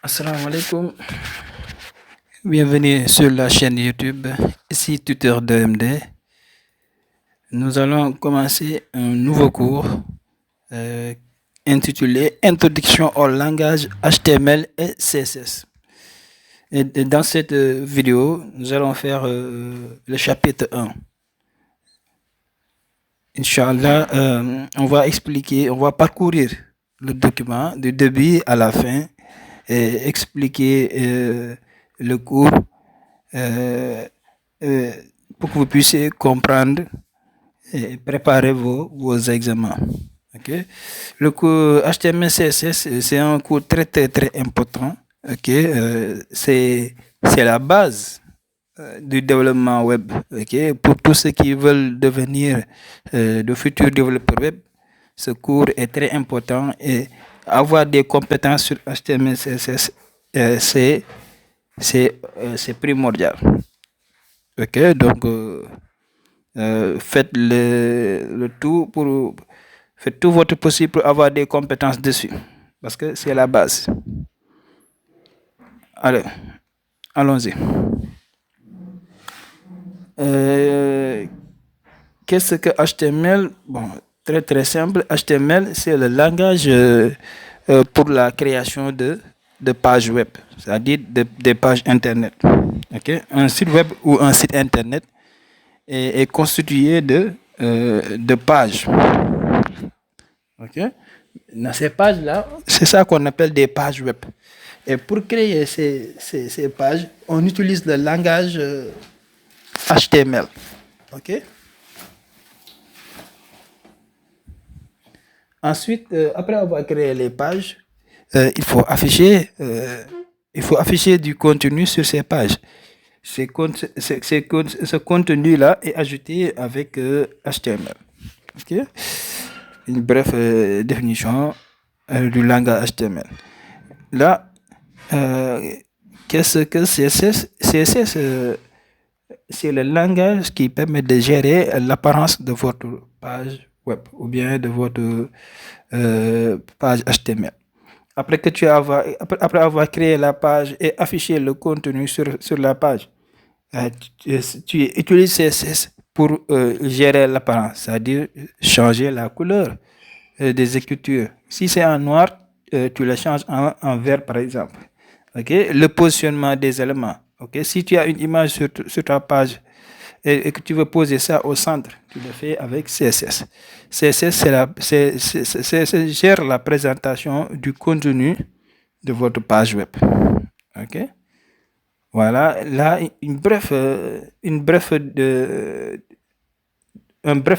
Assalamu alaikum, bienvenue sur la chaîne YouTube, ici tuteur de MD. Nous allons commencer un nouveau cours intitulé Introduction au langage HTML et CSS. Et dans cette vidéo, nous allons faire le chapitre 1. Inch'Allah, on va parcourir le document du début à la fin et expliquer le cours pour que vous puissiez comprendre et préparer vos examens. Okay? Le cours HTML CSS, c'est un cours très important. Okay? C'est la base du développement web. Okay? Pour tous ceux qui veulent devenir de futurs développeurs web, ce cours est très important et avoir des compétences sur HTML CSS, c'est primordial. Ok, donc faites faites tout votre possible pour avoir des compétences dessus, parce que c'est la base. Allez, allons-y. Qu'est-ce que HTML? Bon, très simple. HTML, c'est le langage pour la création de pages web, c'est-à-dire des pages Internet. Okay? Un site web ou un site Internet est constitué de pages. Okay? Dans ces pages-là, c'est ça qu'on appelle des pages web. Et pour créer ces pages, on utilise le langage HTML. Okay? Ensuite, après avoir créé les pages, il faut afficher du contenu sur ces pages. Ce contenu-là est ajouté avec HTML. Okay? Une brève définition du langage HTML. Là, qu'est-ce que CSS? CSS, c'est le langage qui permet de gérer l'apparence de votre page web ou bien de votre page HTML. Après avoir créé la page et affiché le contenu sur la page, tu utilises CSS pour gérer l'apparence, c'est-à-dire changer la couleur des écritures. Si c'est en noir, tu le changes en vert, par exemple. Okay? Le positionnement des éléments. Okay? Si tu as une image sur ta page et que tu veux poser ça au centre, tu le fais avec CSS. CSS, gère la présentation du contenu de votre page web. Okay? Voilà, là, une brève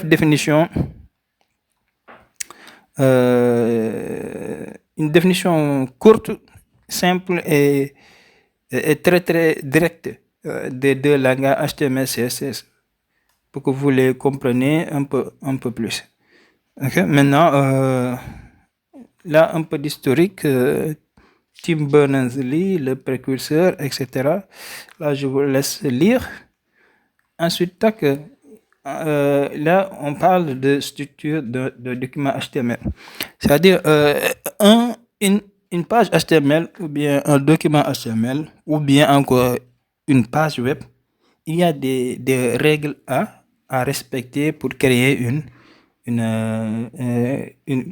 définition. Une définition courte, simple et très directe des deux langages HTML et CSS pour que vous les compreniez un peu plus. Okay? Maintenant, là, un peu d'historique. Tim Berners-Lee, le précurseur, etc. Là, je vous laisse lire. Ensuite, là, on parle de structure de document HTML. C'est-à-dire, une page HTML ou bien un document HTML ou bien encore une page web, il y a des règles à respecter pour créer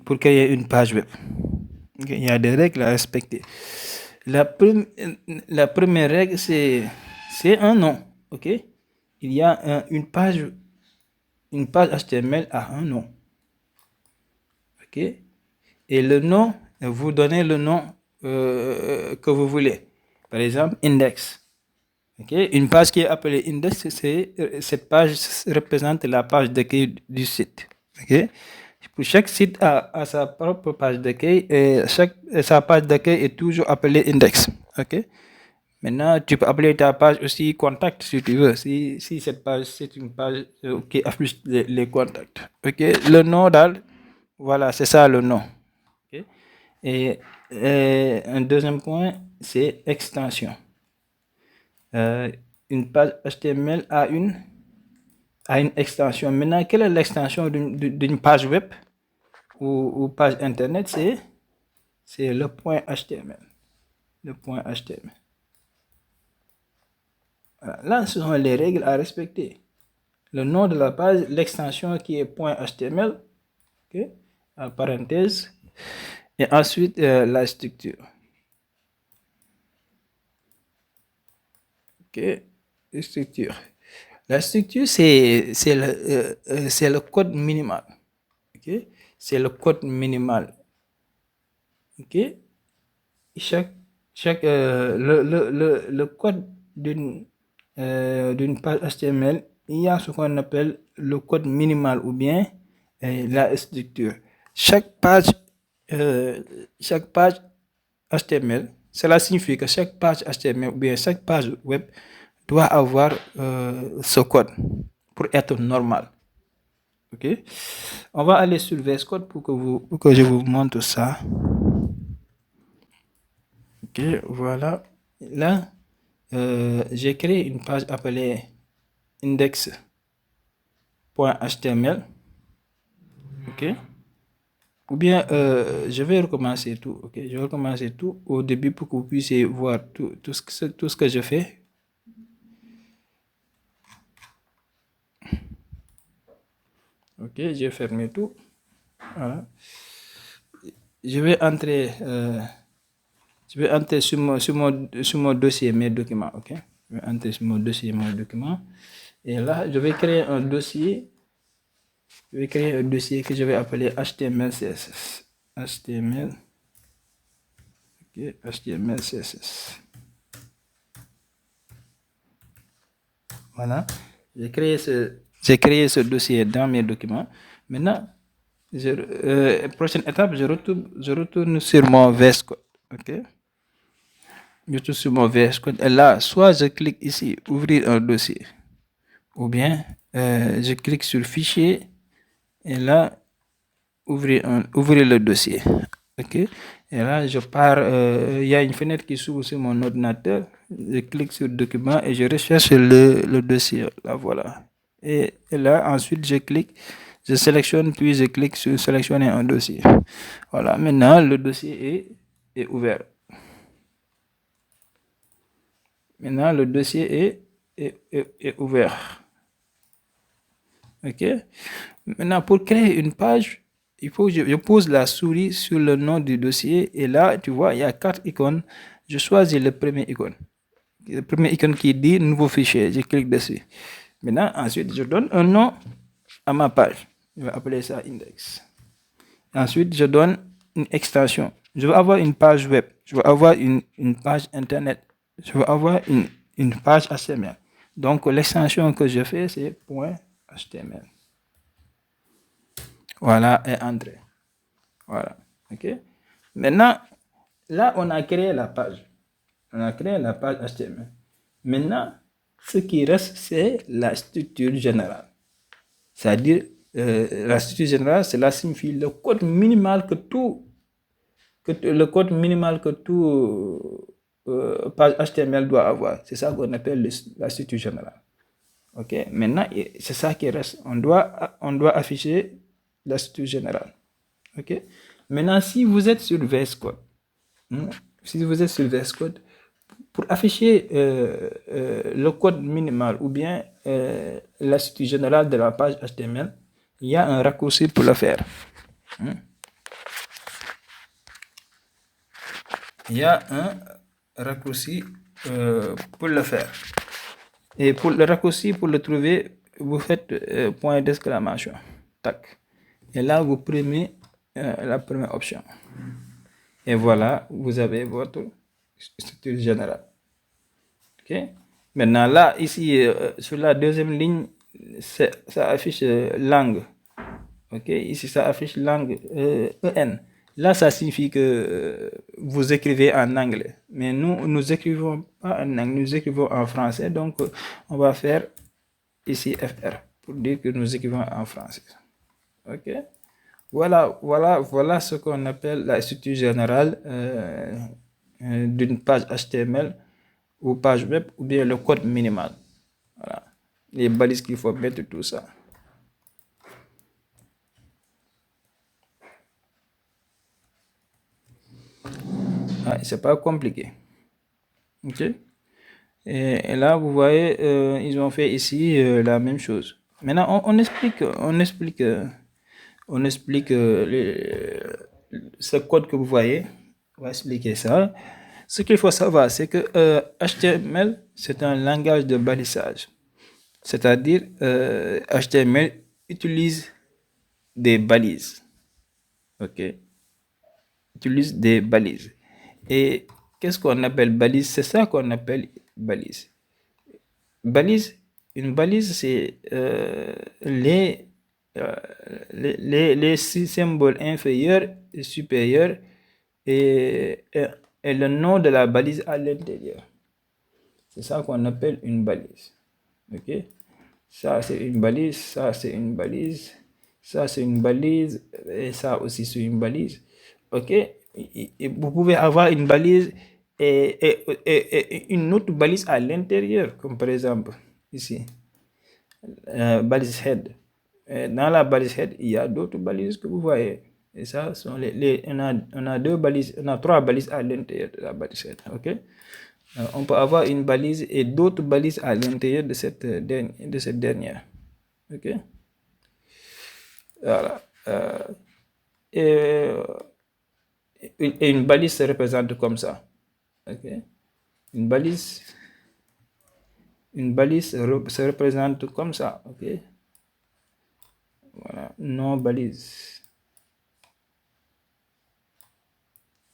pour créer une page web. Okay? Il y a des règles à respecter. La première règle, c'est un nom. Okay? Il y a une page HTML a un nom. Okay? Et le nom, vous donnez le nom que vous voulez. Par exemple, index. Okay? Une page qui est appelée index, cette page représente la page d'accueil du site. Okay? Chaque site a sa propre page d'accueil et sa page d'accueil est toujours appelée index. Okay? Maintenant, tu peux appeler ta page aussi contact si tu veux. Si cette page, c'est une page qui affiche les contacts. Okay? Le nom voilà, c'est ça le nom. Okay? Et un deuxième point, c'est extension. Une page HTML a une extension. Maintenant, quelle est l'extension d'une page web ou page internet? C'est le point HTML. le point HTML. Voilà. Là, ce sont les règles à respecter. Le nom de la page, l'extension qui est point .html, okay, en parenthèse, et ensuite la structure. Ok, structure. La structure, c'est le code minimal. Ok, c'est le code minimal. Ok, le code d'une page HTML, il y a ce qu'on appelle le code minimal ou bien la structure. Chaque page HTML, cela signifie que chaque page HTML ou bien chaque page web doit avoir ce code pour être normal. Ok, on va aller sur VS Code pour que je vous montre ça. Ok, voilà. Là, j'ai créé une page appelée index.html. Ok. Ou bien, je vais recommencer tout. Ok, je vais recommencer tout au début pour que vous puissiez voir tout ce que je fais. Ok, j'ai fermé tout. Voilà. Je vais entrer sur mon dossier, mes documents. Ok, je vais entrer sur mon dossier, mes documents. Et là, je vais créer un dossier. Je vais créer un dossier que je vais appeler HTML CSS. HTML. Ok, HTML CSS. Voilà. J'ai créé ce dossier dans mes documents. Maintenant, prochaine étape, je retourne sur mon VS Code. Ok. Je retourne sur mon VS Code. Et là, soit je clique ici, ouvrir un dossier. Ou bien, je clique sur fichier. Et là, ouvrir le dossier. Ok. Et là, je pars. Il y a une fenêtre qui s'ouvre sur mon ordinateur. Je clique sur document et je recherche le dossier. Là, voilà. Et là, ensuite, je sélectionne, puis je clique sur sélectionner un dossier. Voilà. Maintenant, le dossier est ouvert. Maintenant, le dossier est ouvert. Ok. Maintenant, pour créer une page, il faut que je pose la souris sur le nom du dossier et là, tu vois, il y a 4 icônes. Je choisis le premier icône. Le premier icône qui dit nouveau fichier. Je clique dessus. Maintenant, ensuite, je donne un nom à ma page. Je vais appeler ça index. Ensuite, je donne une extension. Je veux avoir une page web. Je veux avoir une page internet. Je veux avoir une page HTML. Donc, l'extension que je fais, c'est .html. Voilà, et entrée. Voilà. OK. Maintenant, là, on a créé la page. On a créé la page HTML. Maintenant, ce qui reste, c'est la structure générale. C'est-à-dire, la structure générale, cela signifie le code minimal que tout page HTML doit avoir. C'est ça qu'on appelle la structure générale. OK. Maintenant, c'est ça qui reste. On doit afficher la structure générale. OK. Maintenant, si vous êtes sur VS Code, pour afficher le code minimal ou bien la structure générale de la page HTML, il y a un raccourci pour le faire. Il y a un raccourci pour le faire. Et pour le raccourci, pour le trouver, vous faites point d'exclamation. Tac. Et là, vous prenez la première option. Et voilà, vous avez votre structure générale. Ok. Maintenant, là, ici, sur la deuxième ligne, ça affiche langue. Ok. Ici, ça affiche langue EN. Là, ça signifie que vous écrivez en anglais. Mais nous écrivons pas en anglais, nous écrivons en français. Donc, on va faire ici FR pour dire que nous écrivons en français. Ok. Voilà ce qu'on appelle la structure générale d'une page HTML ou page web ou bien le code minimal. Voilà. Les balises qu'il faut mettre, tout ça. C'est pas compliqué. Ok. Et là, vous voyez, ils ont fait ici la même chose. Maintenant, on explique ce code que vous voyez. On va expliquer ça. Ce qu'il faut savoir, c'est que HTML, c'est un langage de balisage. C'est-à-dire, HTML utilise des balises. OK? Utilise des balises. Et qu'est-ce qu'on appelle balise? C'est ça qu'on appelle balise. Balise, une balise, c'est euh, les six symboles inférieurs et supérieurs et le nom de la balise à l'intérieur. C'est ça qu'on appelle une balise. OK? Ça, c'est une balise, ça, c'est une balise, ça, c'est une balise, et ça aussi, c'est une balise. OK? Et vous pouvez avoir une balise et une autre balise à l'intérieur, comme par exemple ici, balise head. Dans la balise head, il y a d'autres balises que vous voyez. Et ça, sont on a deux balises, on a trois balises à l'intérieur de la balise head. OK? On peut avoir une balise et d'autres balises à l'intérieur de cette dernière. OK? Voilà. Et, et une balise se représente comme ça. OK? Une balise, se représente comme ça. OK? Voilà. Non balise.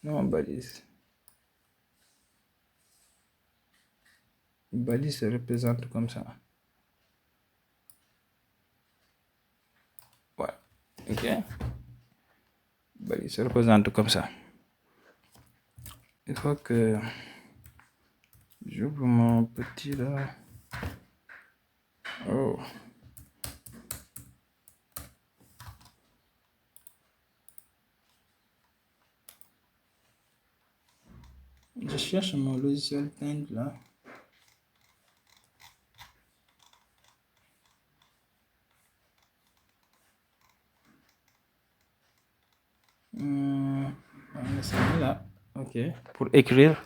Non balise. Une balise se représente comme ça. Voilà. OK? Balise se représente comme ça. Il faut que j'ouvre mon petit là. Oh. Je cherche mon logiciel Paint là. C'est là. OK. Pour écrire.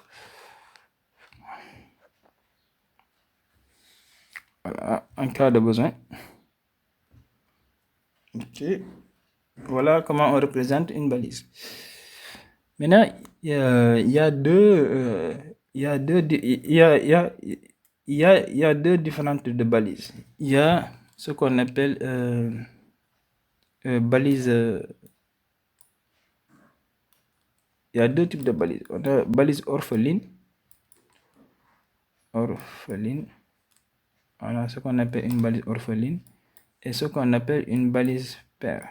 Voilà, en cas de besoin. OK. Voilà comment on représente une balise. Maintenant, il y a deux différentes de balises. Il y a ce qu'on appelle balise. Il y a deux types de balises. On a balise orpheline. Orpheline. Voilà ce qu'on appelle une balise orpheline. Et ce qu'on appelle une balise paire.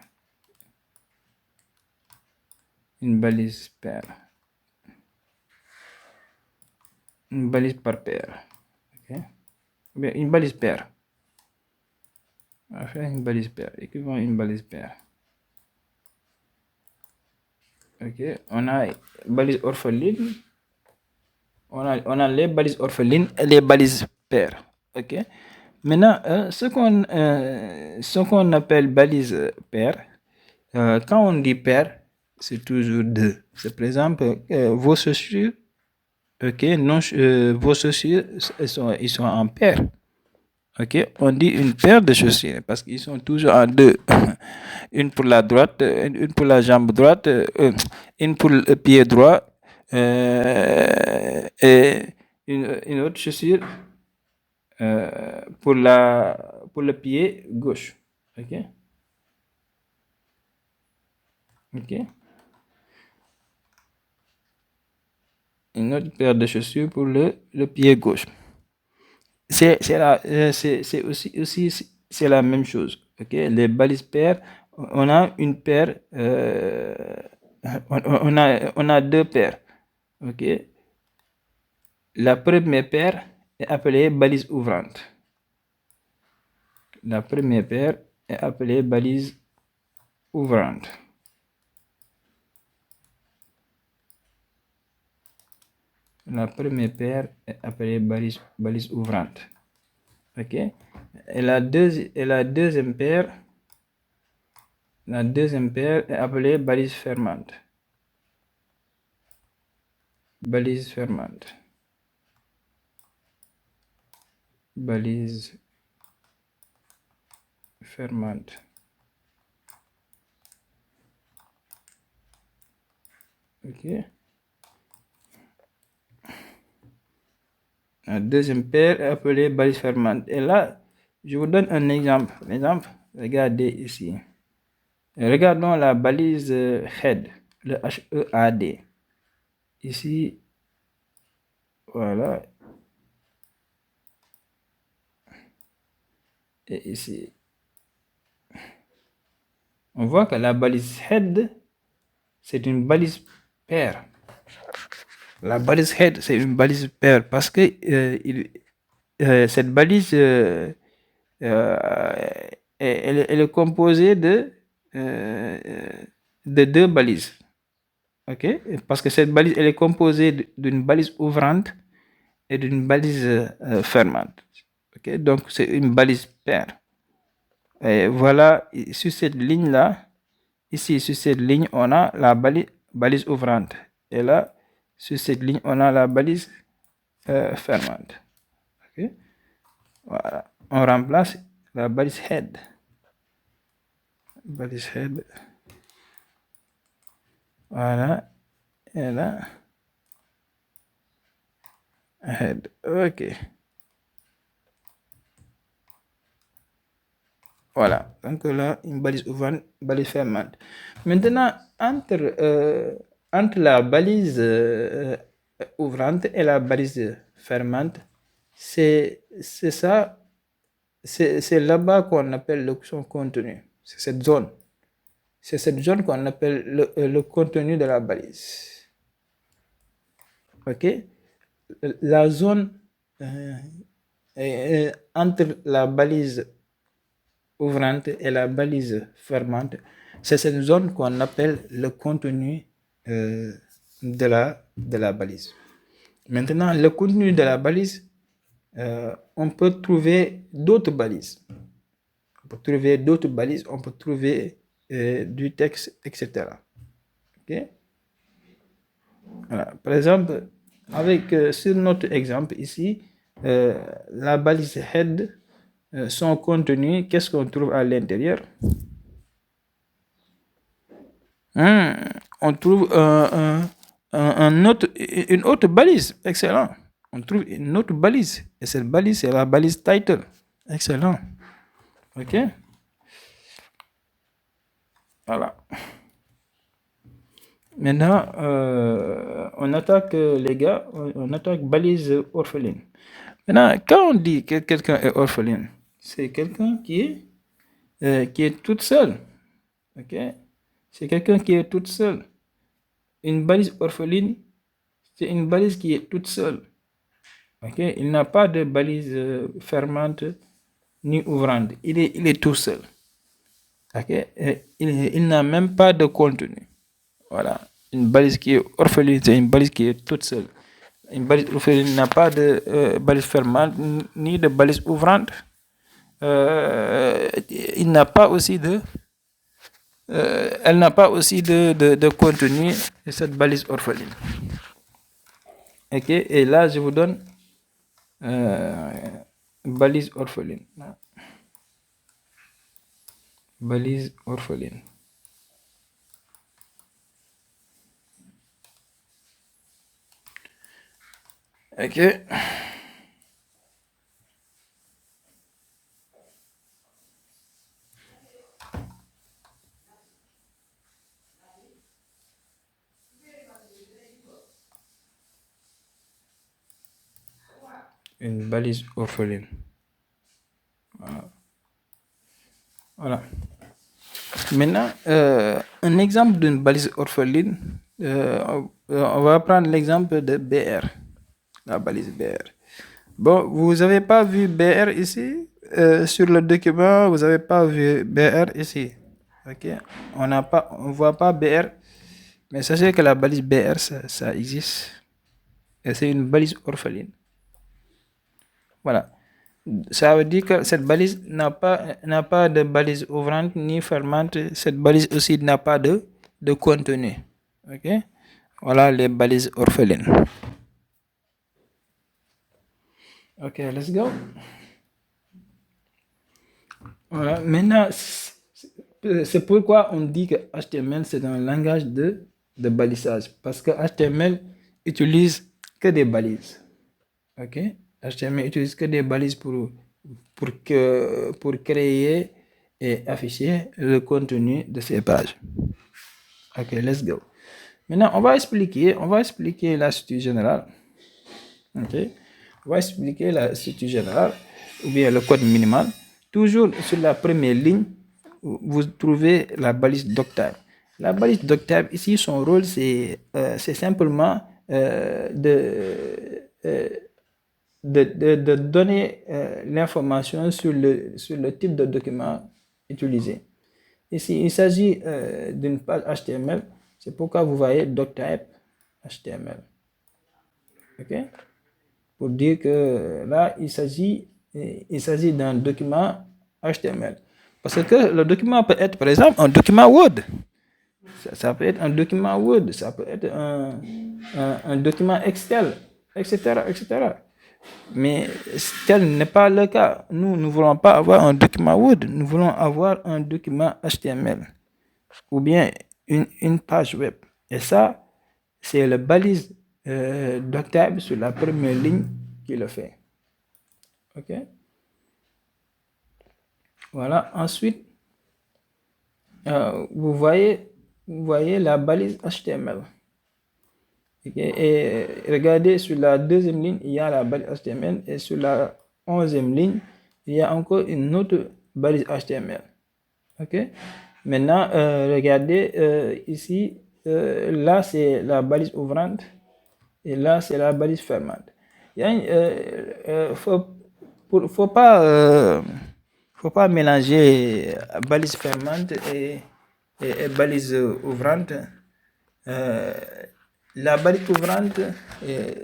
Une balise paire. Une balise par paire. Okay? Bien, une balise paire. On va faire une balise paire. Écrivons une balise paire. OK. On a balise orpheline. On a les balises orphelines et les balises paires. OK. Maintenant, ce qu'on appelle balise paire, quand on dit paire, c'est toujours deux. C'est par exemple vos chaussures. OK. Non, vos chaussures, ils sont en paire. OK, on dit une paire de chaussures parce qu'ils sont toujours en deux. Une pour la droite, une pour la jambe droite, une pour le pied droit et une autre chaussure pour le pied gauche. OK? OK? Une autre paire de chaussures pour le pied gauche. C'est aussi c'est la même chose. OK? Les balises paires, on a une paire, on a deux paires. OK? La première paire est appelée balise ouvrante. La première paire est appelée balise ouvrante. La première paire est appelée balise ouvrante. OK? Et la deuxième paire est appelée balise fermante. Balise fermante. balise fermante. Ok. La deuxième paire est appelée balise fermante. Et là, je vous donne un exemple. Regardez ici. Regardons la balise head, le HEAD. Ici, voilà. Et ici. On voit que la balise head, c'est une balise paire. La balise head, c'est une balise paire parce que cette balise, elle est composée de deux balises. Ok? Parce que cette balise, elle est composée d'une balise ouvrante et d'une balise fermante. Ok? Donc, c'est une balise paire. Et voilà, sur cette ligne-là, ici, sur cette ligne, on a la balise ouvrante. Et là, sur cette ligne, on a la balise fermante. Ok? Voilà. On remplace la balise head. Balise head. Voilà. Et là, head. Ok. Voilà. Donc là, une balise ouvrante, balise fermante. Maintenant, entre la balise ouvrante et la balise fermante, c'est ça, c'est là-bas qu'on appelle son contenu. C'est cette zone. C'est cette zone qu'on appelle le contenu de la balise. Ok? La zone entre la balise ouvrante et la balise fermante, c'est cette zone qu'on appelle le contenu de la balise. Maintenant, le contenu de la balise, on peut trouver d'autres balises. On peut trouver d'autres balises, on peut trouver du texte, etc. Ok? Voilà. Par exemple, sur notre exemple ici, la balise head, son contenu, qu'est-ce qu'on trouve à l'intérieur? On trouve une autre balise. Excellent. On trouve une autre balise. Et cette balise, c'est la balise title. Excellent. OK? Voilà. Maintenant, on attaque, les gars, on attaque balise orpheline. Maintenant, quand on dit que quelqu'un est orpheline, c'est quelqu'un qui est toute seule. OK? C'est quelqu'un qui est toute seule. Une balise orpheline, c'est une balise qui est toute seule. OK? Il n'a pas de balise fermante ni ouvrante. Il est tout seul. OK? Et il n'a même pas de contenu. Voilà. Une balise qui est orpheline, c'est une balise qui est toute seule. Une balise orpheline n'a pas de balise fermante ni de balise ouvrante. Il n'a pas aussi elle n'a pas aussi de contenu de cette balise orpheline. Ok, et là je vous donne balise orpheline. Balise orpheline. Ok. Une balise orpheline. Voilà. Maintenant, un exemple d'une balise orpheline, on va prendre l'exemple de BR, la balise BR. Bon, vous n'avez pas vu BR ici sur le document, vous n'avez pas vu BR ici. Ok, on voit pas BR, mais sachez que la balise BR, ça existe. Et c'est une balise orpheline. Voilà. Ça veut dire que cette balise n'a pas de balise ouvrante ni fermante. Cette balise aussi n'a pas de contenu. Ok? Voilà les balises orphelines. Ok, let's go. Voilà. Maintenant, c'est pourquoi on dit que HTML, c'est un langage de balisage. Parce que HTML utilise que des balises. OK? HTML utilise que des balises pour créer et afficher le contenu de ces pages. OK, let's go. Maintenant, on va expliquer la structure générale. OK? On va expliquer la structure générale ou bien le code minimal. Toujours sur la première ligne, vous trouvez la balise doctave. La balise doctave, ici, son rôle, c'est simplement de donner l'information sur le type de document utilisé. Ici, il s'agit d'une page HTML. C'est pourquoi vous voyez doctype HTML. OK? Pour dire que là, il s'agit d'un document HTML. Parce que le document peut être, par exemple, un document Word. Ça peut être un document Word, ça peut être un document Excel, etc., etc. Mais tel n'est pas le cas. Nous ne voulons pas avoir un document Word, nous voulons avoir un document HTML ou bien une page web. Et ça, c'est la balise doctable sur la première ligne qui le fait. OK? Voilà. Ensuite, vous voyez la balise HTML. Okay? Et regardez, sur la deuxième ligne, il y a la balise HTML. Et sur la 11e ligne, il y a encore une autre balise HTML. OK? Maintenant, regardez ici, là c'est la balise ouvrante et là c'est la balise fermante. Faut pas mélanger balise fermante et balise ouvrante. La balise ouvrante,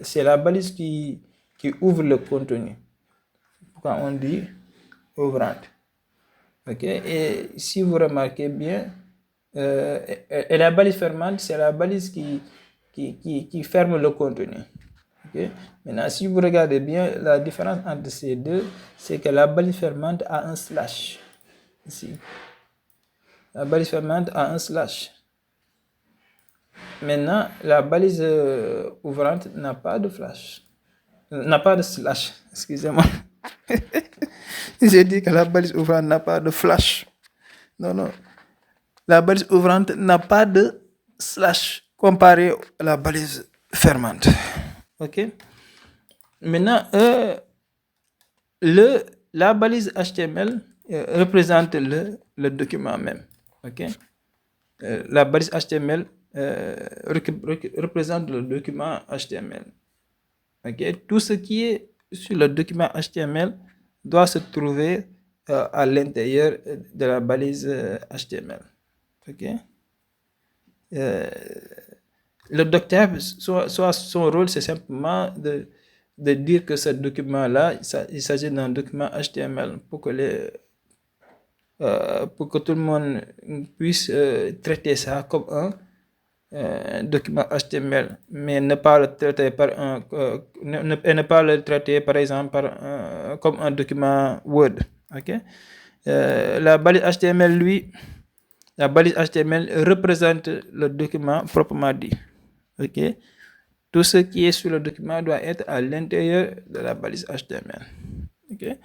c'est la balise qui ouvre le contenu. Pourquoi on dit ouvrante? OK? Et si vous remarquez bien, et la balise fermante, c'est la balise qui ferme le contenu. OK? Maintenant, si vous regardez bien, la différence entre ces deux, c'est que la balise fermante a un slash. Ici. La balise fermante a un slash. Maintenant, la balise ouvrante n'a pas de flash. N'a pas de slash. Excusez-moi. J'ai dit que la balise ouvrante n'a pas de flash. Non, non. La balise ouvrante n'a pas de slash comparé à la balise fermante. OK? Maintenant, la balise HTML représente le document même. OK? La balise HTML représente le document HTML. Okay? Tout ce qui est sur le document HTML doit se trouver à l'intérieur de la balise HTML. Okay? Le docteur, son rôle, c'est simplement de dire que ce document-là, il s'agit d'un document HTML pour que tout le monde puisse traiter ça comme un document HTML, mais ne pas le traiter ne pas le traiter par exemple comme un document Word. Okay? La balise HTML, la balise HTML représente le document proprement dit. Okay? Tout ce qui est sur le document doit être à l'intérieur de la balise HTML. Okay?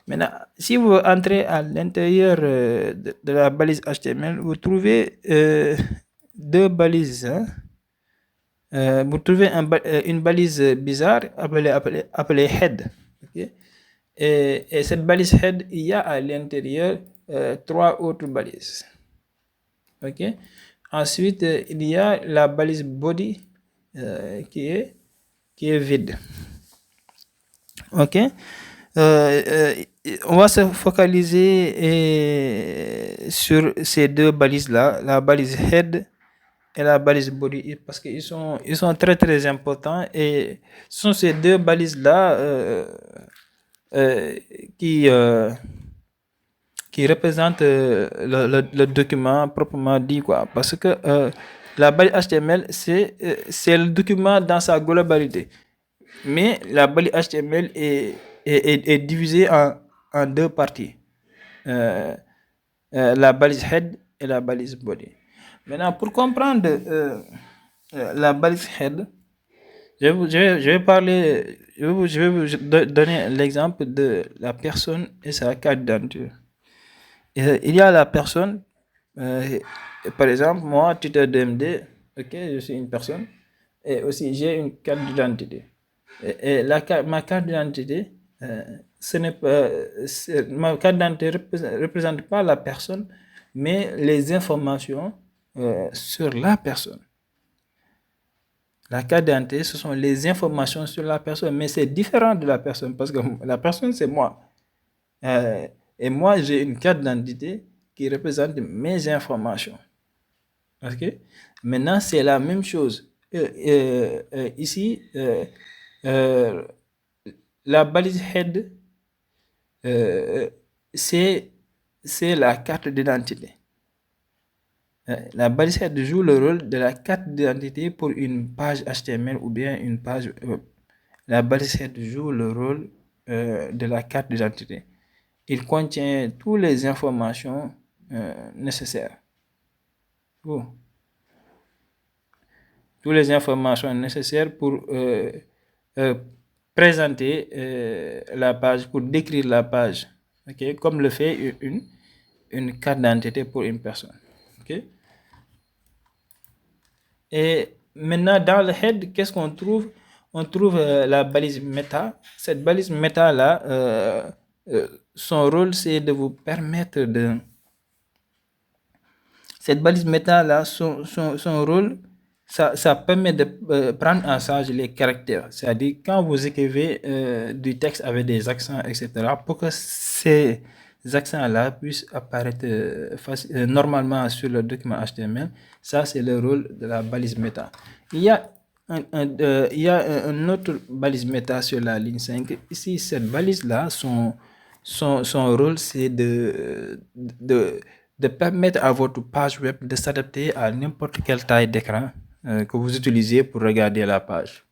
Maintenant, si vous entrez à l'intérieur de la balise HTML, vous trouvez deux balises. Vous trouvez une balise bizarre appelée head. Okay? Et cette balise head, il y a à l'intérieur trois autres balises. Okay? Ensuite, il y a la balise body qui est vide. OK? On va se focaliser sur ces deux balises-là, la balise head et la balise body, parce qu'ils sont très très importants, et ce sont ces deux balises-là qui représentent le document proprement dit, quoi. Parce que la balise HTML, c'est le document dans sa globalité. Mais la balise HTML est divisée en deux parties. euh, la balise head et la balise body. Maintenant, pour comprendre la balise head, je vais parler, je vais vous donner l'exemple de la personne et sa carte d'identité. Il y a la personne, par exemple, moi, tuteur DMD, ok, je suis une personne, et aussi j'ai une carte d'identité. Et ma carte d'identité, ce n'est pas, ma carte d'identité représente pas la personne, mais les informations sur la personne. La carte d'identité, ce sont les informations sur la personne, mais c'est différent de la personne parce que la personne, c'est moi. Et moi, j'ai une carte d'identité qui représente mes informations. Ok? Maintenant, c'est la même chose. Ici, euh, la balise head, euh, c'est la carte d'identité. La balise head joue le rôle de la carte d'identité pour une page HTML ou bien une page web. La balise head joue le rôle de la carte d'identité. Il contient toutes les informations nécessaires. Oh. Toutes les informations nécessaires pour euh, présenter la page, pour décrire la page, okay? Comme le fait une carte d'identité pour une personne. Okay? Et maintenant, dans le head, qu'est-ce qu'on trouve? On trouve la balise méta. Cette balise méta-là, son rôle, c'est de vous permettre de... Cette balise méta-là, son rôle, ça permet de prendre en charge les caractères. C'est-à-dire, quand vous écrivez du texte avec des accents, etc., pour que ces accents-là puissent apparaître normalement sur le document HTML, ça, c'est le rôle de la balise méta. Il y a un autre balise méta sur la ligne 5. Ici, cette balise-là, son rôle, c'est de permettre à votre page web de s'adapter à n'importe quelle taille d'écran que vous utilisez pour regarder la page.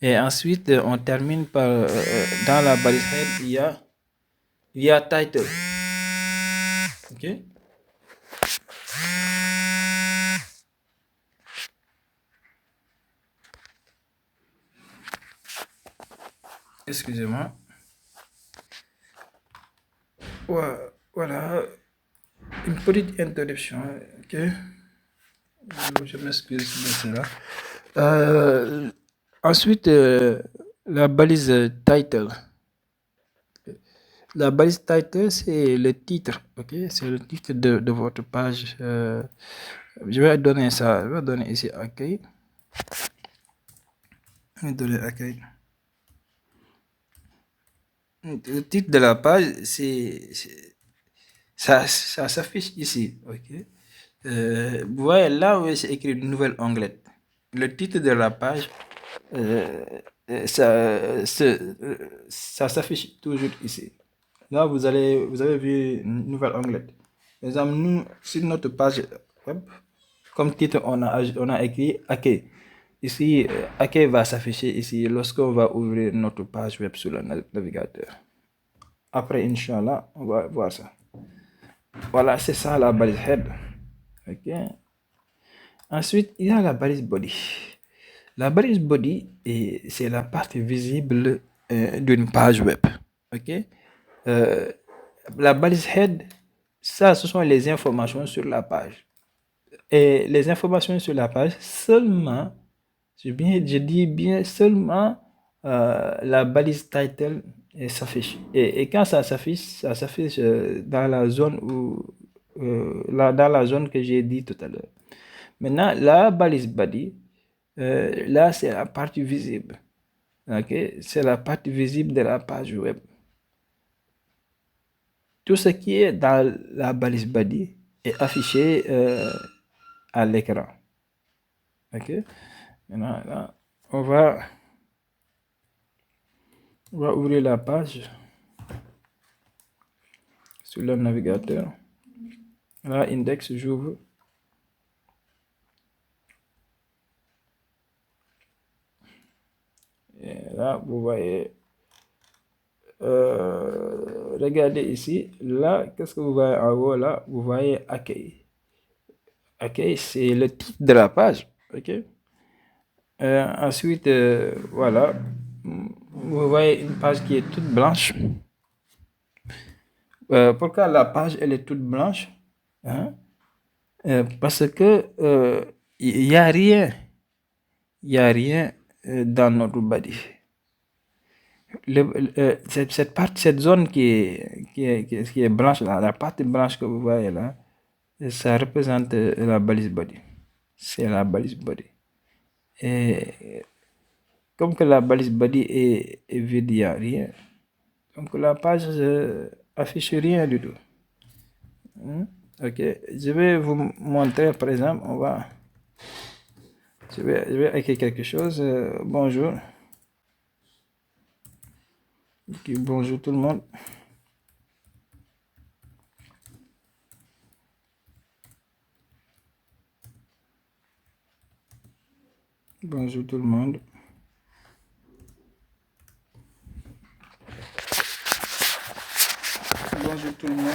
Et ensuite, on termine par, dans la balise head, il y a title. Ok? Excusez-moi. Voilà. Une petite interruption. Ok? Je m'excuse de cela. Ensuite, la balise title. La balise title, c'est le titre, ok? C'est le titre de votre page. Je vais donner ça. Je vais donner ici accueil. Je vais donner accueil. Le titre de la page, ça s'affiche ici, ok? Vous voyez là où c'est écrit nouvelle onglet. Le titre de la page, ça s'affiche toujours ici. Là, vous avez vu une nouvelle onglet. Par exemple, nous, sur notre page web, comme titre, on a écrit accueil. Ici, accueil va s'afficher ici lorsqu'on va ouvrir notre page web sur le navigateur. Après, Inch'Allah, on va voir ça. Voilà, c'est ça la balise head. Ok. Ensuite, il y a la balise body. La balise body, c'est la partie visible d'une page web. Ok. La balise head, ça, ce sont les informations sur la page. Et les informations sur la page, seulement, je dis bien seulement la balise title s'affiche. Et quand ça s'affiche dans la zone dans la zone que j'ai dit tout à l'heure. Maintenant, la balise body, là, c'est la partie visible. Ok, c'est la partie visible de la page web. Tout ce qui est dans la balise body est affiché à l'écran. Ok, maintenant, là, on va ouvrir la page sur le navigateur. Là, index, j'ouvre. Et là, vous voyez regardez ici, là, qu'est-ce que vous voyez en haut là? Vous voyez accueil. Accueil, c'est le titre de la page. Ok. Ensuite, voilà, vous voyez une page qui est toute blanche. Pourquoi la page elle est toute blanche? Hein? Parce que il n'y a rien, dans notre body. Cette zone qui est blanche là, la partie blanche que vous voyez là, ça représente la balise body. C'est la balise body. Et comme que la balise body est vide, il n'y a rien. Donc la page affiche rien du tout. Ok, je vais vous montrer par exemple, je vais écrire quelque chose. Bonjour. Okay, bonjour tout le monde. Bonjour tout le monde. Bonjour tout le monde.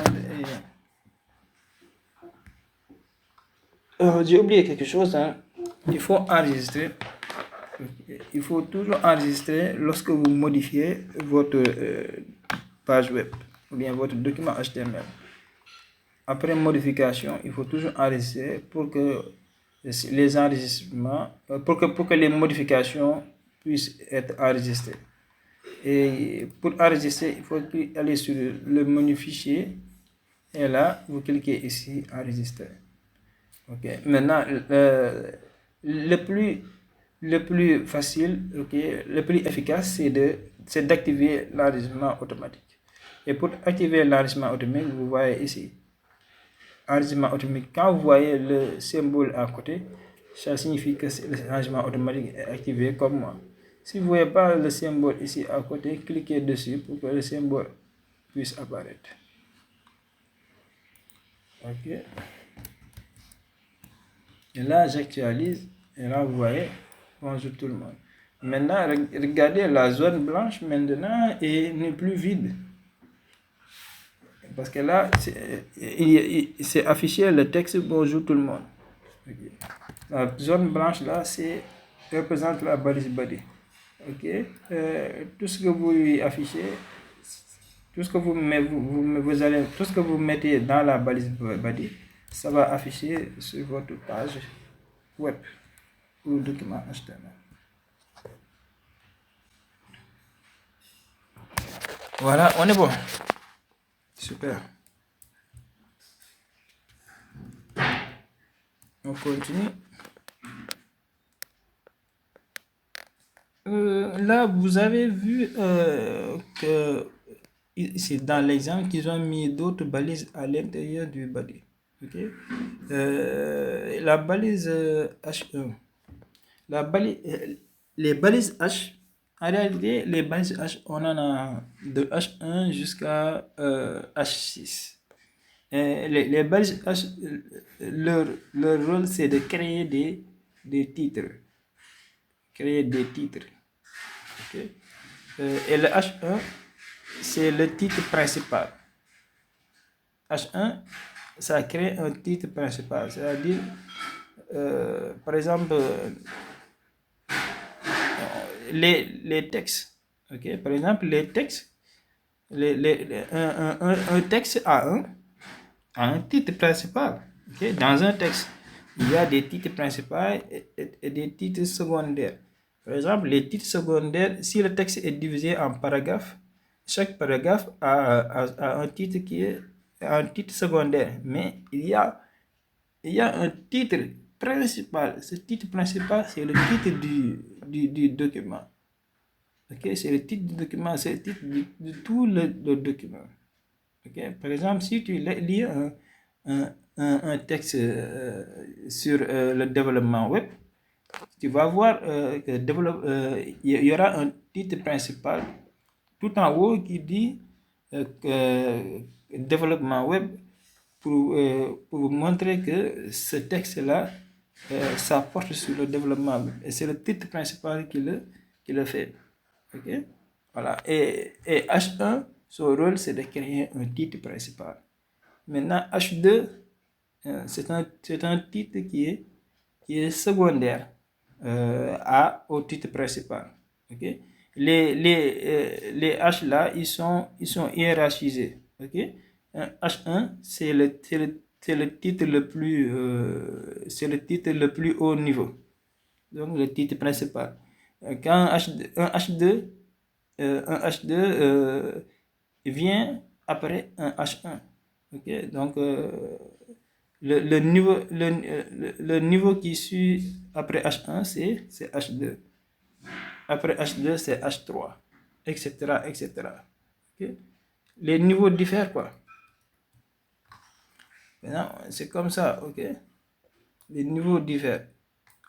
J'ai oublié quelque chose. Hein. Il faut enregistrer. Il faut toujours enregistrer lorsque vous modifiez votre page web ou bien votre document HTML. Après modification, il faut toujours enregistrer pour que les enregistrements, pour que les modifications puissent être enregistrées. Et pour enregistrer, il faut aller sur le menu fichier et là, vous cliquez ici enregistrer. Ok. Maintenant, le plus facile, le plus efficace, c'est d'activer l'enregistrement automatique. Et pour activer l'enregistrement automatique, vous voyez ici, enregistrement automatique. Quand vous voyez le symbole à côté, ça signifie que l'enregistrement automatique est activé comme moi. Si vous ne voyez pas le symbole ici à côté, cliquez dessus pour que le symbole puisse apparaître. Ok. Et là, j'actualise. Et là, vous voyez, bonjour tout le monde. Maintenant, regardez, la zone blanche maintenant n'est plus vide. Parce que là, c'est affiché le texte bonjour tout le monde. Okay. La zone blanche là, représente la balise body. Ok. Tout ce que vous affichez, tout ce que tout ce que vous mettez dans la balise body, ça va afficher sur votre page web ou document HTML. Voilà, on est bon. Super. On continue. Là, vous avez vu que c'est dans l'exemple qu'ils ont mis d'autres balises à l'intérieur du body. Okay? La balise H1. Les balises H, en réalité, les balises H, on en a de H1 jusqu'à H6. Les balises H, leur rôle, c'est de créer des titres. Créer des titres. Okay? Et le H1, c'est le titre principal. H1, ça crée un titre principal. C'est-à-dire, par exemple, les textes. Okay? Par exemple, les textes, un texte a un titre principal. Okay? Dans un texte, il y a des titres principaux et des titres secondaires. Par exemple, les titres secondaires, si le texte est divisé en paragraphes, chaque paragraphe a un titre qui est un titre secondaire. Mais il y a un titre principal. Ce titre principal, c'est le titre du document. Okay? C'est le titre du document, c'est le titre de tout le document. Okay? Par exemple, si tu lis un texte sur le développement web, tu vas voir qu'il y aura un titre principal tout en haut qui dit développement web pour vous montrer que ce texte-là, ça porte sur le développement web. Et c'est le titre principal qui le fait. Okay? Voilà. Et H1, son rôle, c'est de créer un titre principal. Maintenant, H2, c'est un titre qui est secondaire au titre principal. Okay? Les H là, ils sont hiérarchisés. Okay? Un H1, c'est le titre le plus haut niveau. Donc le titre principal. Quand un H2, vient après un H1. Okay? Donc le niveau qui suit après H1, c'est H2. Après H2, c'est H3, etc., etc. Okay? Les niveaux diffèrent, quoi. Maintenant, c'est comme ça, ok? Les niveaux diffèrent.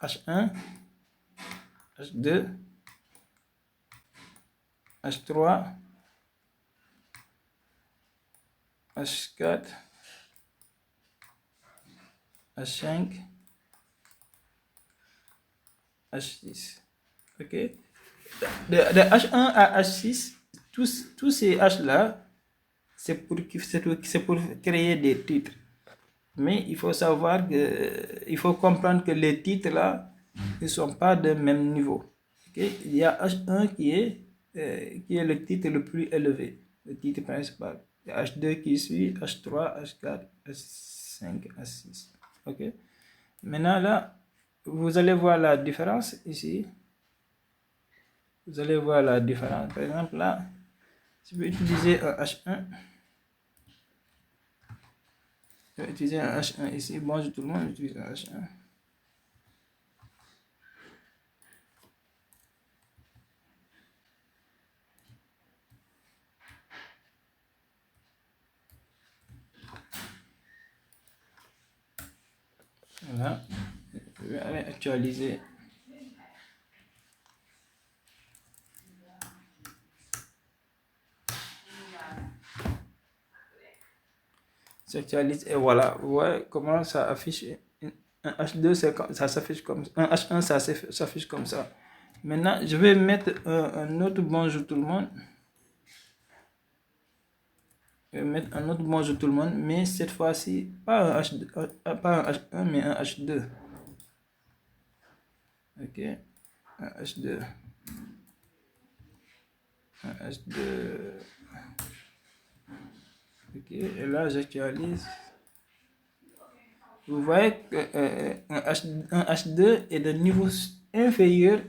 H1, H2, H3, H4, H5, H6. Ok? De H1 à H6, tous ces H-là, c'est pour créer des titres. Mais il faut savoir il faut comprendre que les titres là ne sont pas de même niveau. Okay? Il y a H1 qui est le titre le plus élevé, le titre principal. Il y a H2 qui suit, H3, H4, H5, H6. Okay? Maintenant là, vous allez voir la différence ici. Vous allez voir la différence. Par exemple là, si vous utilisez un H1, je vais utiliser un H1 ici. Bonjour tout le monde, j'utilise un H1. Voilà. Je vais aller actualiser. S'actualise et voilà. Vous voyez comment ça affiche. Un H2, ça s'affiche comme ça. Un H1, ça s'affiche comme ça. Maintenant, je vais mettre un autre bonjour tout le monde. Je vais mettre un autre bonjour tout le monde, mais cette fois-ci, pas un H1, mais un H2. Ok, un H2. Un H2. Ok, et là, j'actualise. Vous voyez qu'un H2 est de niveau inférieur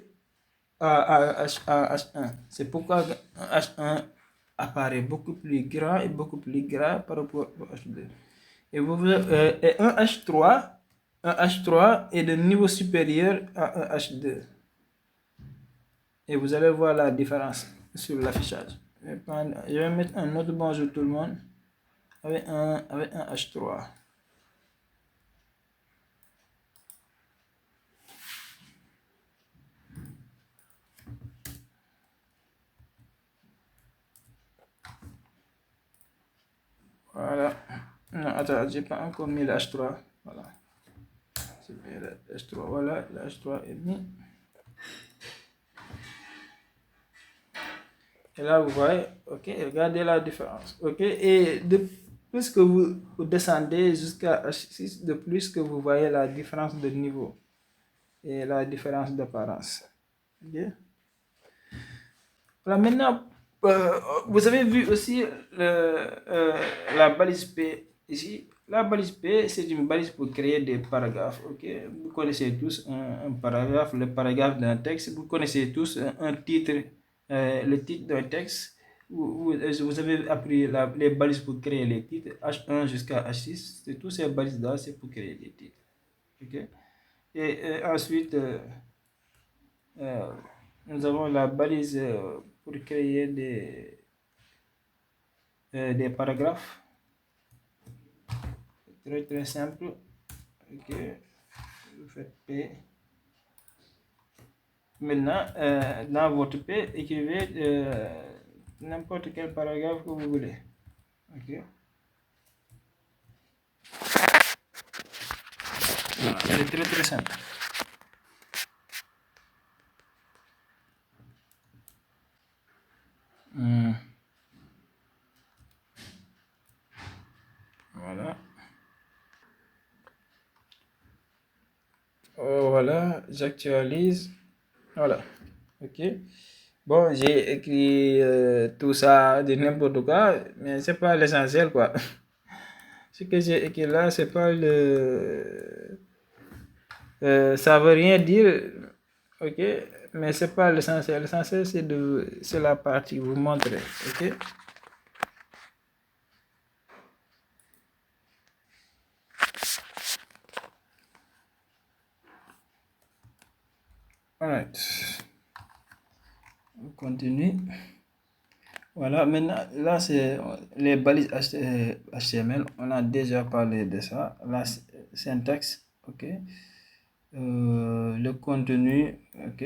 à H1. C'est pourquoi un H1 apparaît beaucoup plus grand et beaucoup plus gras par rapport au H2. Et, un H3 est de niveau supérieur à un H2. Et vous allez voir la différence sur l'affichage. Je vais mettre un autre bonjour tout le monde avec un H3. Voilà. Non, attends, j'ai pas encore mis le H3. Voilà. C'est bien le H3. Voilà, le H3 est mis. Et là, vous voyez, ok, regardez la différence. Ok, et de plus que vous descendez jusqu'à H6, de plus que vous voyez la différence de niveau et la différence d'apparence. Ok. Voilà, maintenant, vous avez vu aussi la balise P ici. La balise P, c'est une balise pour créer des paragraphes. Ok, vous connaissez tous un paragraphe, le paragraphe d'un texte. Vous connaissez tous un titre, le titre d'un texte. Vous avez appris les balises pour créer les titres, H1 jusqu'à H6. Toutes ces balises-là, c'est pour créer des titres. Ok, et ensuite, nous avons la balise pour créer des paragraphes. Très très simple. Ok, vous faites P. Maintenant, dans votre P, écrivez n'importe quel paragraphe que vous voulez. Ok. C'est très très simple. voilà, j'actualise. Voilà. OK. Bon, j'ai écrit tout ça de n'importe quoi, mais c'est pas l'essentiel, quoi. Ce que j'ai écrit là, c'est pas le. Ça veut rien dire, ok, mais c'est pas l'essentiel. L'essentiel, c'est la partie vous montrer, ok. Alright. On continue. Voilà, maintenant, là, c'est les balises HTML. On a déjà parlé de ça. La syntaxe, ok. Le contenu, ok.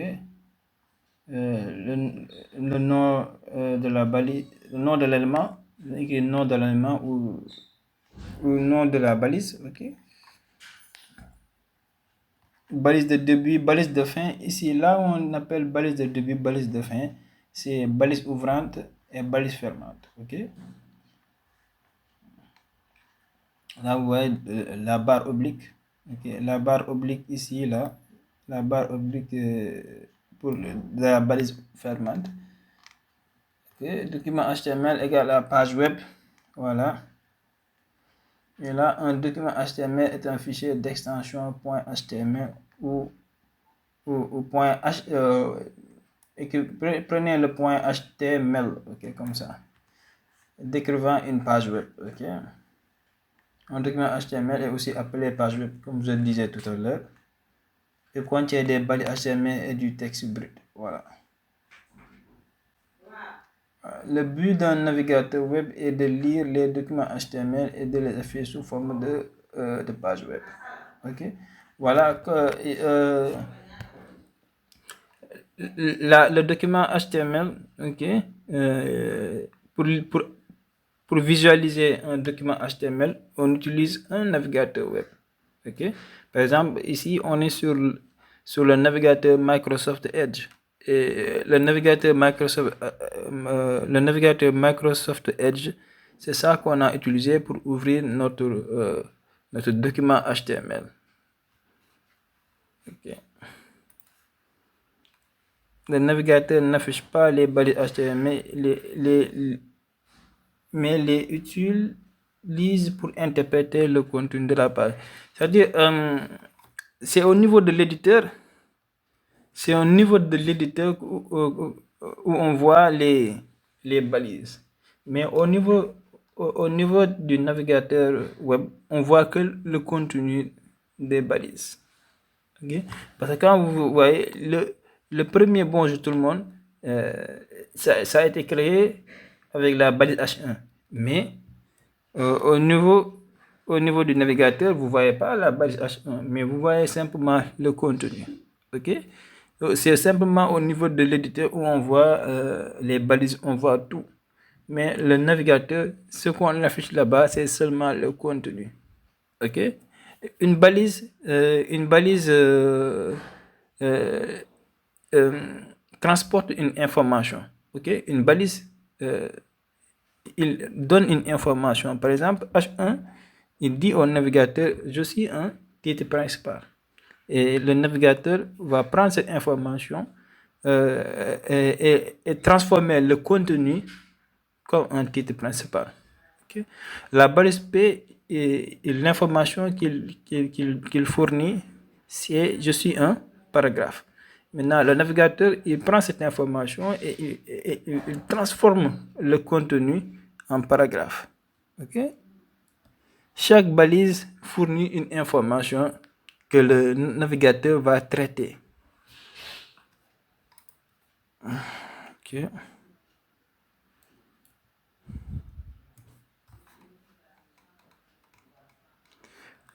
Le nom de la balise, le nom de l'élément, le nom de l'élément ou nom de la balise, ok. Balise de début, balise de fin. Ici, là, on appelle balise de début, balise de fin. C'est balise ouvrante et balise fermante, ok. Là, vous voyez la barre oblique, ok. La barre oblique ici, là, la barre oblique pour la balise fermante. Okay. Document HTML égale à page web, voilà. Et là, un document HTML est un fichier d'extension .html ou .h. Prenez le .html, ok, comme ça, décrivant une page web, ok. Un document HTML est aussi appelé page web, comme je le disais tout à l'heure. Il contient des balises HTML et du texte brut, voilà. Le but d'un navigateur web est de lire les documents HTML et de les afficher sous forme de page web. Ok. Voilà que le document HTML, ok. Pour visualiser un document HTML, on utilise un navigateur web. Ok. Par exemple, ici, on est sur le navigateur Microsoft Edge. Et le navigateur Microsoft Edge, c'est ça qu'on a utilisé pour ouvrir notre document HTML. Okay. Le navigateur n'affiche pas les balises HTML, mais les utilise pour interpréter le contenu de la page. C'est-à-dire, c'est au niveau de l'éditeur. C'est au niveau de l'éditeur où on voit les balises. Mais au niveau du navigateur web, on voit que le contenu des balises. Okay? Parce que quand vous voyez le premier bonjour tout le monde, ça a été créé avec la balise H1. Mais au niveau du navigateur, vous ne voyez pas la balise H1, mais vous voyez simplement le contenu. Ok? C'est simplement au niveau de l'éditeur où on voit les balises, on voit tout. Mais le navigateur, ce qu'on affiche là-bas, c'est seulement le contenu. Ok? Une balise transporte une information. Ok? Une balise, il donne une information. Par exemple, H1, il dit au navigateur, je suis un titre principal. Et le navigateur va prendre cette information et transformer le contenu comme un titre principal. Okay? La balise P et l'information qu'il fournit, c'est je suis un paragraphe. Maintenant, le navigateur, il prend cette information et il transforme le contenu en paragraphe. Okay? Chaque balise fournit une information que le navigateur va traiter. Okay.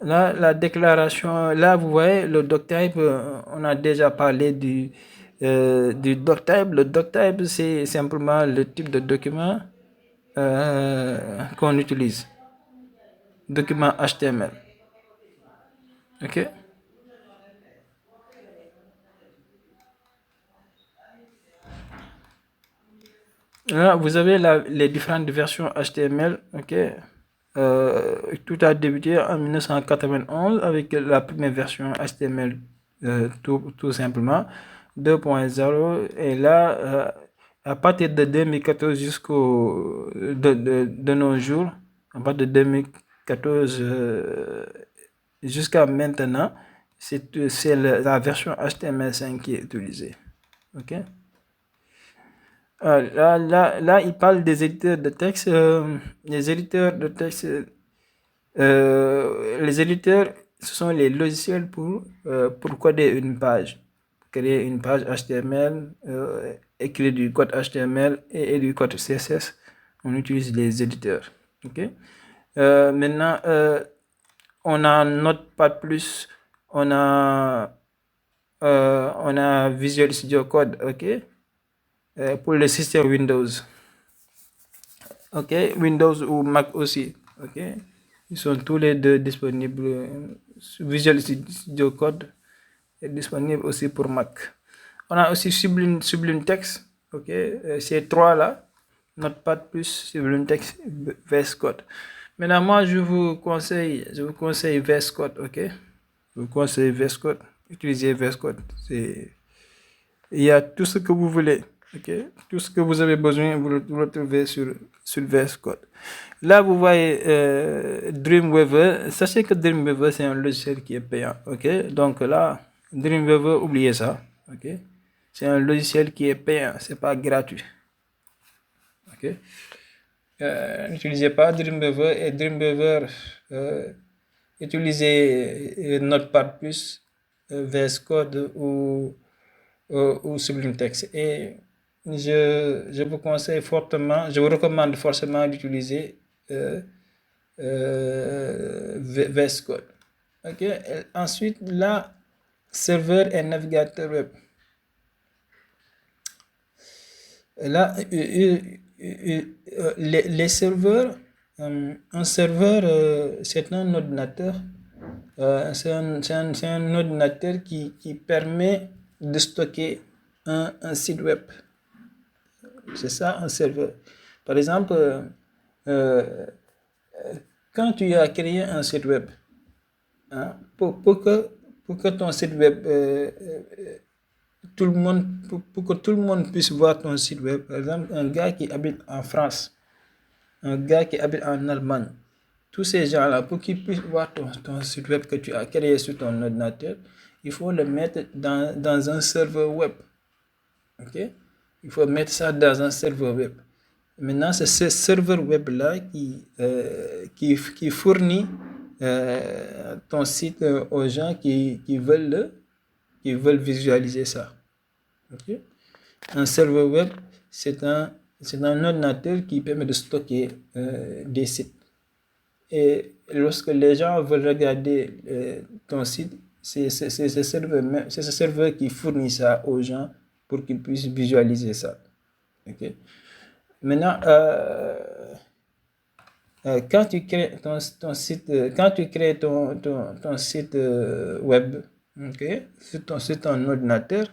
Là, la déclaration, là, vous voyez, le doctype, on a déjà parlé du doctype. Le doctype, c'est simplement le type de document qu'on utilise. Document HTML. OK? Là, vous avez les différentes versions HTML. OK? Tout a débuté en 1991 avec la première version HTML tout simplement. 2.0 et là, à partir de 2014 de nos jours, à partir de 2014 jusqu'à maintenant, c'est la version HTML5 qui est utilisée. Ok? Là, il parle des éditeurs de texte. Les éditeurs de texte, les éditeurs, ce sont les logiciels pour coder une page. Créer une page HTML, écrire du code HTML et du code CSS. On utilise les éditeurs. Ok? Maintenant, on a Notepad+, on a Visual Studio Code, ok? Pour le système Windows. Ok, Windows ou Mac aussi. Ok, ils sont tous les deux disponibles. Visual Studio Code est disponible aussi pour Mac. On a aussi Sublime Text. Ok, ces trois-là, Notepad+, Sublime Text, VS Code. Maintenant, moi, je vous conseille VS Code. Ok, je vous conseille VS Code. Utilisez VS Code. Il y a tout ce que vous voulez. Okay? Tout ce que vous avez besoin, vous le trouvez sur VS Code. Là, vous voyez Dreamweaver. Sachez que Dreamweaver, c'est un logiciel qui est payant. Okay? Donc là, Dreamweaver, oubliez ça. Okay? C'est un logiciel qui est payant. C'est pas gratuit. Okay? N'utilisez pas Dreamweaver et Dreamweaver, utilisez Notepad+, VS Code ou Sublime Text. Et je vous conseille fortement, je vous recommande forcément d'utiliser VS Code. Ok. Et ensuite, là, serveur et navigateur web. Là, les serveurs, un serveur, c'est un ordinateur. C'est un ordinateur qui permet de stocker un site web. C'est ça, un serveur. Par exemple, quand tu as créé un site web, hein, pour que ton site web, pour que tout le monde puisse voir ton site web, par exemple, un gars qui habite en France, un gars qui habite en Allemagne, tous ces gens-là, pour qu'ils puissent voir ton site web que tu as créé sur ton ordinateur, il faut le mettre dans un serveur web. Ok? Il faut mettre ça dans un serveur web. Maintenant, c'est ce serveur web-là qui fournit ton site aux gens qui veulent visualiser ça. Okay? Un serveur web, c'est un ordinateur qui permet de stocker des sites. Et lorsque les gens veulent regarder ton site, c'est ce serveur qui fournit ça aux gens pour qu'ils puissent visualiser ça. Okay? Maintenant, quand tu crées ton site, quand tu crées ton site web, okay, sur ton ordinateur,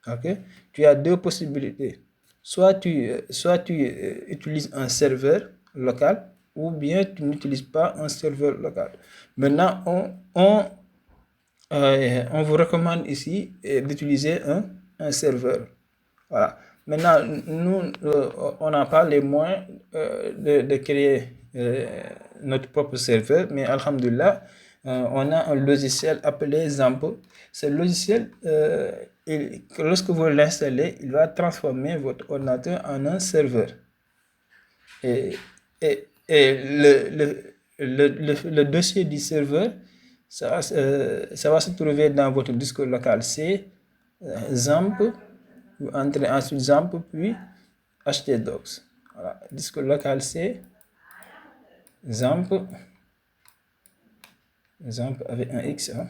okay, tu as deux possibilités. Soit tu utilises un serveur local, ou bien tu n'utilises pas un serveur local. Maintenant, on vous recommande ici d'utiliser un serveur. Voilà. Maintenant, nous, on n'a pas les moyens de créer notre propre serveur, mais alhamdulillah, on a un logiciel appelé Zampo. Ce logiciel, lorsque vous l'installez, il va transformer votre ordinateur en un serveur. Et le dossier du serveur, ça va se trouver dans votre disque local. C'est Zamp, vous entrez ensuite Zamp, puis htdocs. Voilà. Disque local, c'est Zamp avec un X. Hein.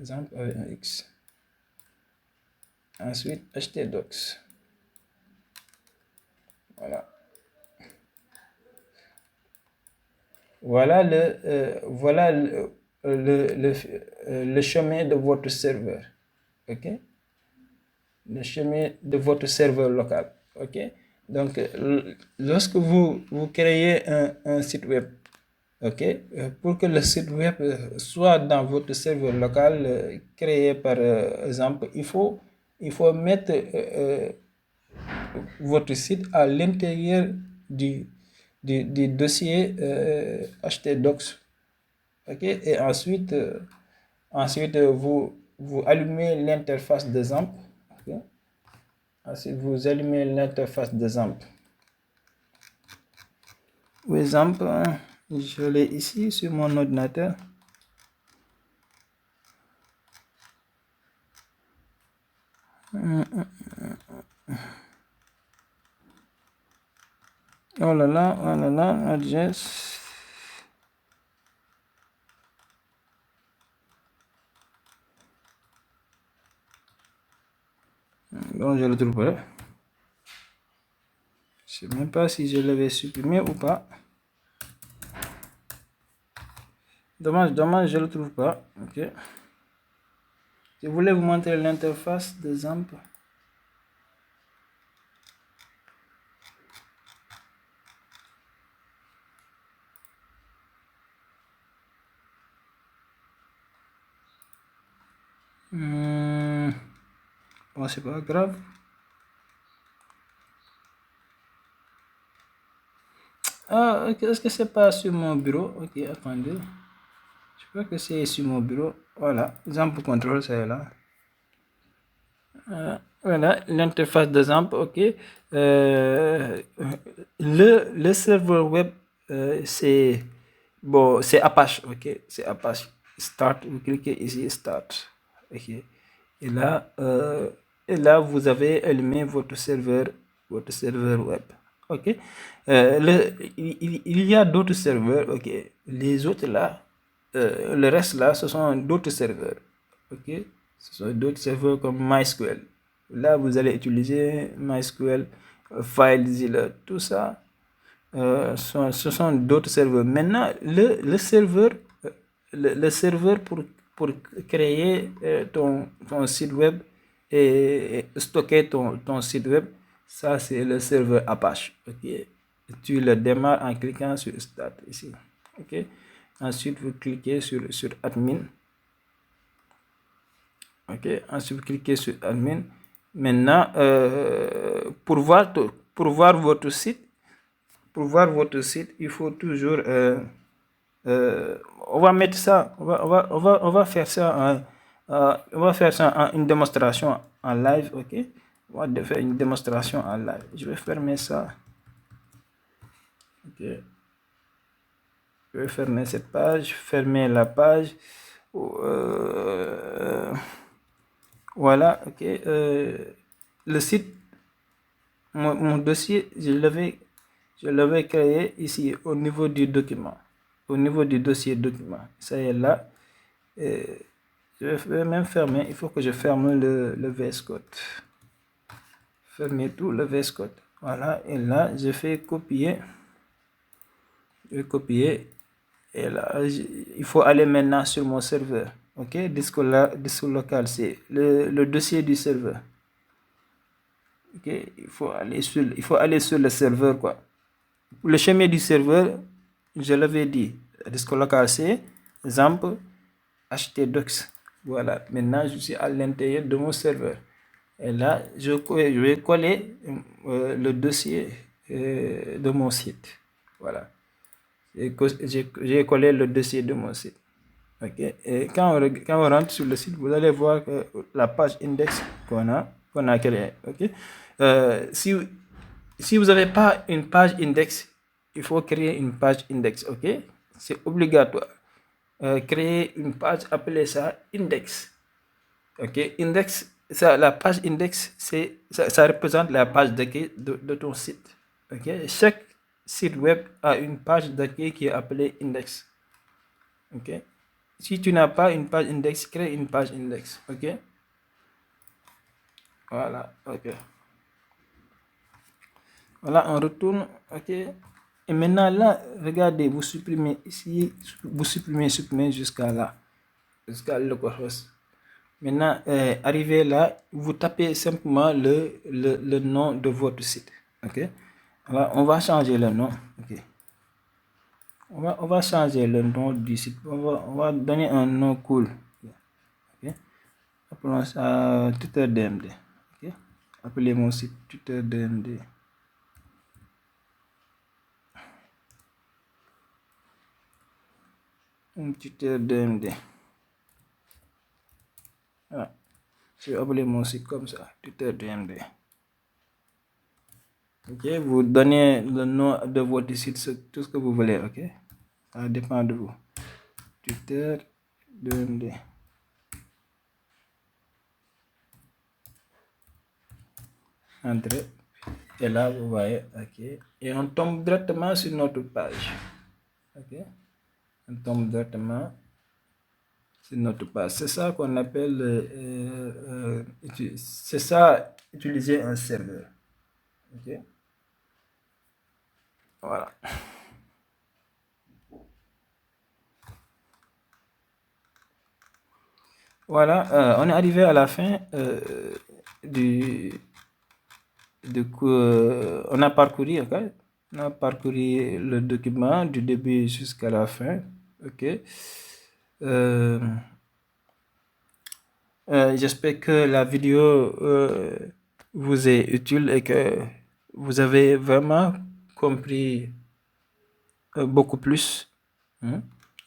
Zamp avec un X. Ensuite, htdocs. Voilà. Voilà le chemin de votre serveur. Ok? Le chemin de votre serveur local. Ok? Donc, lorsque vous créez un site web, Ok, pour que le site web soit dans votre serveur local créé par exemple, il faut mettre votre site à l'intérieur du dossier htdocs. Ok, et ensuite vous allumez l'interface de XAMPP. Okay. Ensuite, vous allumez l'interface de XAMPP. Par exemple, je l'ai ici sur mon ordinateur. Oh là là, Node.js. Donc, je le trouve pas. Je ne sais même pas si je l'avais supprimé ou pas. Dommage, je ne le trouve pas. Ok. Je voulais vous montrer l'interface de XAMPP. Bon, c'est pas grave. Ah, ok, est-ce que c'est pas sur mon bureau? Ok, attendez. Je crois que c'est sur mon bureau. Voilà, XAMPP control, c'est là. Voilà, l'interface de XAMPP, ok. Le serveur web, c'est bon, c'est Apache, ok. C'est Apache. Start, vous cliquez ici, Start. Ok. Et là, vous avez allumé votre serveur web. Ok. Il y a d'autres serveurs, ok. Les autres là, le reste là, ce sont d'autres serveurs. Ok. Ce sont d'autres serveurs comme MySQL. Là, vous allez utiliser MySQL, FileZilla, tout ça. Ce sont d'autres serveurs. Maintenant, le serveur, le serveur pour créer ton site web et stocker ton site web, ça c'est le serveur Apache. Okay? Tu le démarres en cliquant sur Start ici. Okay? Ensuite, vous cliquez sur Admin. Ok, ensuite vous cliquez sur Admin. Maintenant, pour voir votre site, il faut toujours on va mettre ça, on va faire ça en une démonstration en live, ok? On va faire une démonstration en live. Je vais fermer ça. Ok. Je vais fermer cette page, fermer la page. Voilà, ok. Le site, mon dossier, je l'avais créé ici au niveau du document, au niveau du dossier document. Ça y est là. Je vais même fermer. Il faut que je ferme le VS Code. Fermer tout le VS Code. Voilà. Et là, je fais copier. Je vais copier. Et là, il faut aller maintenant sur mon serveur. Ok, disque local, c'est le dossier du serveur. Ok, il faut aller sur le serveur, quoi. Le chemin du serveur, je l'avais dit, disque local, c'est XAMPP htdocs. Voilà, maintenant je suis à l'intérieur de mon serveur. Et là, je vais coller le dossier de mon site. Voilà. J'ai collé le dossier de mon site. Ok. Et quand on rentre sur le site, vous allez voir que la page index qu'on a créée. Ok. Si vous n'avez pas une page index, il faut créer une page index. Ok. C'est obligatoire. Créer une page, appelez ça index. Ok. Index, ça, la page index, ça représente la page d'accueil de ton site. Ok. Chaque site web a une page d'accueil qui est appelée index. Ok. Si tu n'as pas une page index, crée une page index. Ok. Voilà. Ok. Voilà, on retourne. Ok. Et maintenant là, regardez, vous supprimez ici, vous supprimez jusqu'à là, jusqu'à localhost. Maintenant, arrivé là, vous tapez simplement le nom de votre site. Ok. Voilà, on va changer le nom. Ok. On va changer le nom du site. On va donner un nom cool. Ok. Appelons ça Tuteur DMD. Ok. Appelez mon site Tuteur DMD. Un tuteur DMD. Voilà. Je vais appeler mon site comme ça, Tuteur DMD. Ok, vous donnez le nom de votre site, tout ce que vous voulez, ok? Ça dépend de vous. Tuteur DMD. Entrez. Et là, vous voyez, ok. Et on tombe directement sur notre page. Ok. On tombe directement sur notre page. C'est ça qu'on appelle, c'est ça, utiliser un serveur. Ok. Voilà. Voilà, on est arrivé à la fin du coup. On a parcouru, ok? On a parcouru le document du début jusqu'à la fin, ok? J'espère que la vidéo vous est utile et que vous avez vraiment compris beaucoup plus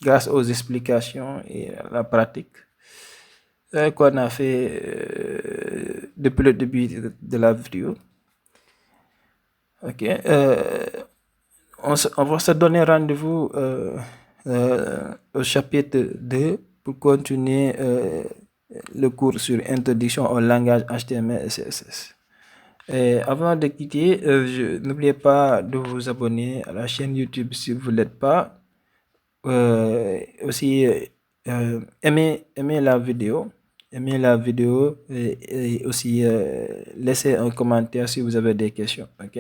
grâce aux explications et à la pratique qu'on a fait depuis le début de la vidéo. Ok, on va se donner rendez-vous au chapitre 2 pour continuer le cours sur introduction au langage HTML et CSS. Et avant de quitter, n'oubliez pas de vous abonner à la chaîne YouTube si vous ne l'êtes pas. Aussi, aimez la vidéo. Aimez la vidéo et aussi laissez un commentaire si vous avez des questions. Ok,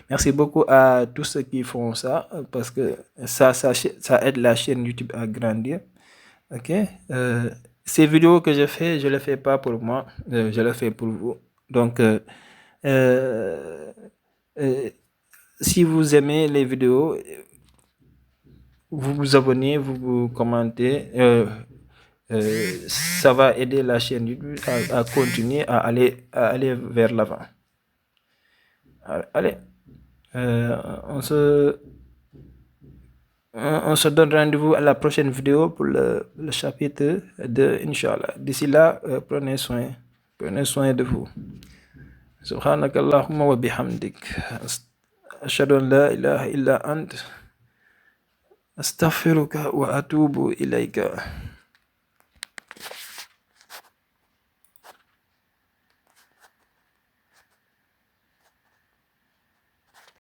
merci beaucoup à tous ceux qui font ça parce que ça aide la chaîne YouTube à grandir. Ok, ces vidéos que je fais, je les fais pas pour moi, je les fais pour vous. Donc si vous aimez les vidéos, vous vous abonnez, vous commentez. Ça va aider la chaîne YouTube à continuer à aller vers l'avant. Allez, on se donne rendez-vous à la prochaine vidéo pour le chapitre 2, Inch'Allah. D'ici là, prenez soin de vous. سبحانك اللهم وبحمدك أشهد أن لا إله إلا أنت أستغفرك وأتوب إليك.